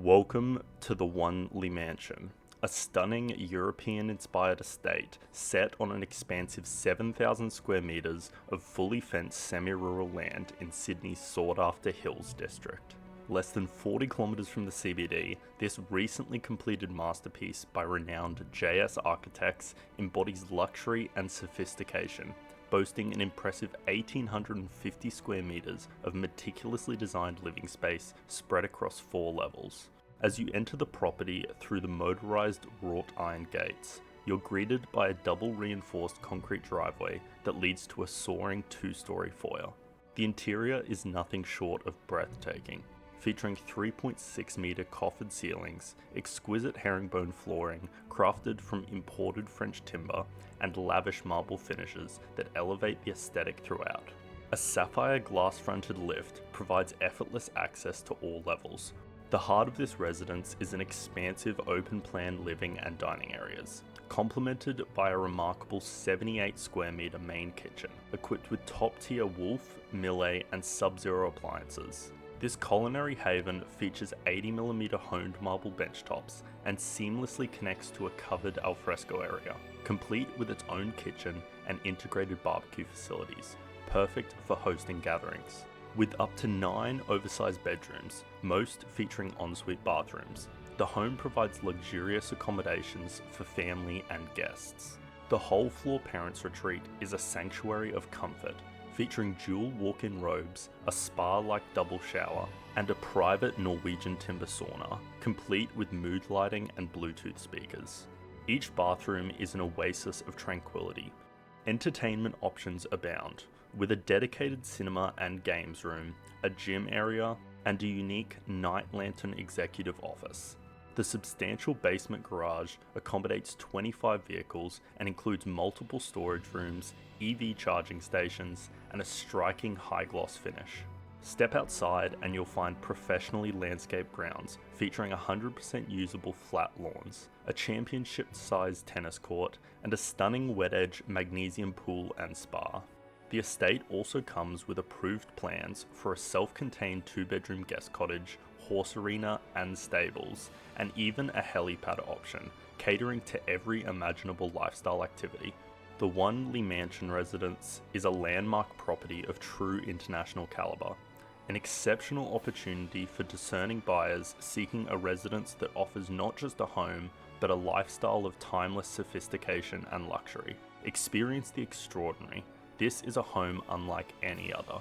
Welcome to the Wanley Mansion, a stunning European-inspired estate set on an expansive 7,000 square metres of fully fenced semi-rural land in Sydney's sought-after Hills district. Less than 40 kilometres from the CBD, this recently completed masterpiece by renowned JS architects embodies luxury and sophistication, boasting an impressive 1,850 square metres of meticulously designed living space spread across 4 levels. As you enter the property through the motorised wrought iron gates, you're greeted by a double reinforced concrete driveway that leads to a soaring 2-storey foyer. The interior is nothing short of breathtaking, featuring 3.6 metre coffered ceilings, exquisite herringbone flooring crafted from imported French timber, and lavish marble finishes that elevate the aesthetic throughout. A sapphire glass-fronted lift provides effortless access to all levels. The heart of this residence is an expansive open-plan living and dining areas, complemented by a remarkable 78 square metre main kitchen, equipped with top-tier Wolf, Millet and Sub-Zero appliances. This culinary haven features 80mm honed marble benchtops and seamlessly connects to a covered alfresco area, complete with its own kitchen and integrated barbecue facilities, perfect for hosting gatherings. With up to 9 oversized bedrooms, most featuring ensuite bathrooms, the home provides luxurious accommodations for family and guests. The whole floor parents' retreat is a sanctuary of comfort, featuring dual walk-in robes, a spa-like double shower, and a private Norwegian timber sauna, complete with mood lighting and Bluetooth speakers. Each bathroom is an oasis of tranquility. Entertainment options abound, with a dedicated cinema and games room, a gym area, and a unique night lantern executive office. The substantial basement garage accommodates 25 vehicles and includes multiple storage rooms, EV charging stations, and a striking high-gloss finish. Step outside and you'll find professionally landscaped grounds featuring 100% usable flat lawns, a championship-sized tennis court, and a stunning wet-edge magnesium pool and spa. The estate also comes with approved plans for a self-contained 2-bedroom guest cottage, horse arena and stables, and even a helipad option, catering to every imaginable lifestyle activity. The Wanley Mansion residence is a landmark property of true international calibre, an exceptional opportunity for discerning buyers seeking a residence that offers not just a home, but a lifestyle of timeless sophistication and luxury. Experience the extraordinary. This is a home unlike any other.